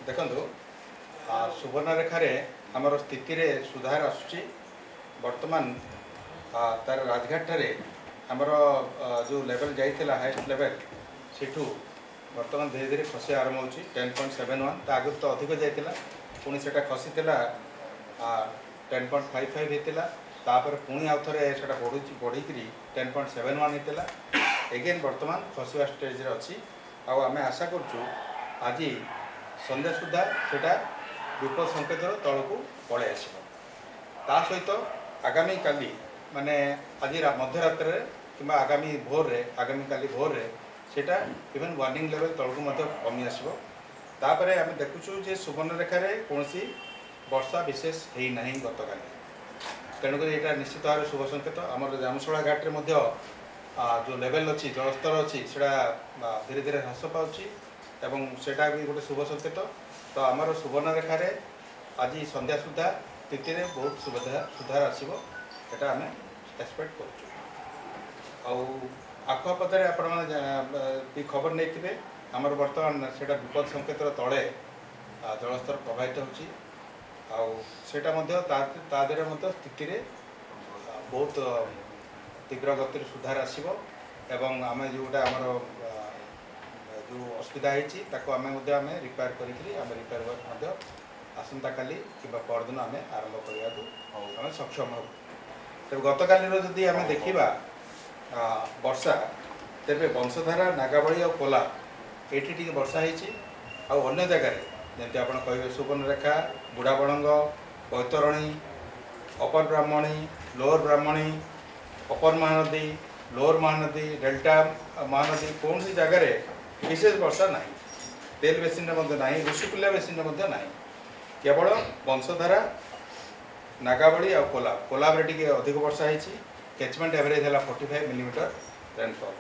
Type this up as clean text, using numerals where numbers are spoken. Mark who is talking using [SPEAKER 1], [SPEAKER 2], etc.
[SPEAKER 1] देखो सुवर्णरेखार आमर स्थिति रे सुधार आसुची वर्तमान तार राजघाट ठारे आमर जो लेवल जाइथिला हाईएस्ट लेवल सेठू वर्तमान धीरे धीरे खसी आरंभ होची 10.71 आगे तो अधिक जाइथिला पुणी सेटा खसीथिला 10.55 हेतिला तापर पुणी आउ थरे सेटा बढ़ी 10.71 हेतिला एगेन वर्तमान खसवा स्टेज रे अछि आ आमे आशा करछु आज संध्या सुधा सेटा विपद संकेत तलू पलि आस सहित आगामी काली माने आज मध्यरात्र कि आगामी भोर रे आगामी काली भोर रे सेटा इवन वार्निंग लेवल तलू कमी आसो तापर आम देखुचु जे सुवर्णरेखा कौन वर्षा विशेष है ना गत काली तेणुक यहाँ निश्चित भाव शुभ संकेत आम जामशोला घाटे जो लेवल अच्छी जलस्तर अच्छी धीरे धीरे ह्रास पाँच एवं सेटा भी गोटे शुभ संकेत तो आमर सुवर्णरेखार आज संध्या सुधा स्थिति में बहुत सुधार आसो यहाँ आम एक्सपेक्ट कर आखपाखर आपण मैंने खबर नहीं आमर बर्तमान से विपद संकेत तले जलस्तर प्रभावित होटा स्थिति में बहुत तीव्र गति सुधार आसो एवं आम जोटा आमर जो असुविधा होमें रिपेयर कर वर्क आसंता काली कि परदिन आम आरंभ करने सक्षम हो तेज गत काली जदि आम देखा वर्षा तेरे वंशधारा नागावली और कोला ये वर्षा होन्य जगार जमी आप कहे सुवर्णरेखा बुढ़ाबणंग बैतरणी अपर ब्राह्मणी लोअर ब्राह्मणी अपर महानदी लोअर महानदी डेल्टा महानदी कौन सी जगार विशेष वर्षा ना तेल बेसिन ना ऋषिकुल्या बेसिन ना केवल वंशधारा नागावली और कोलाब रे अधिक वर्षा होती कैचमेंट एवरेज है 45 मिलीमीटर रेनफॉल।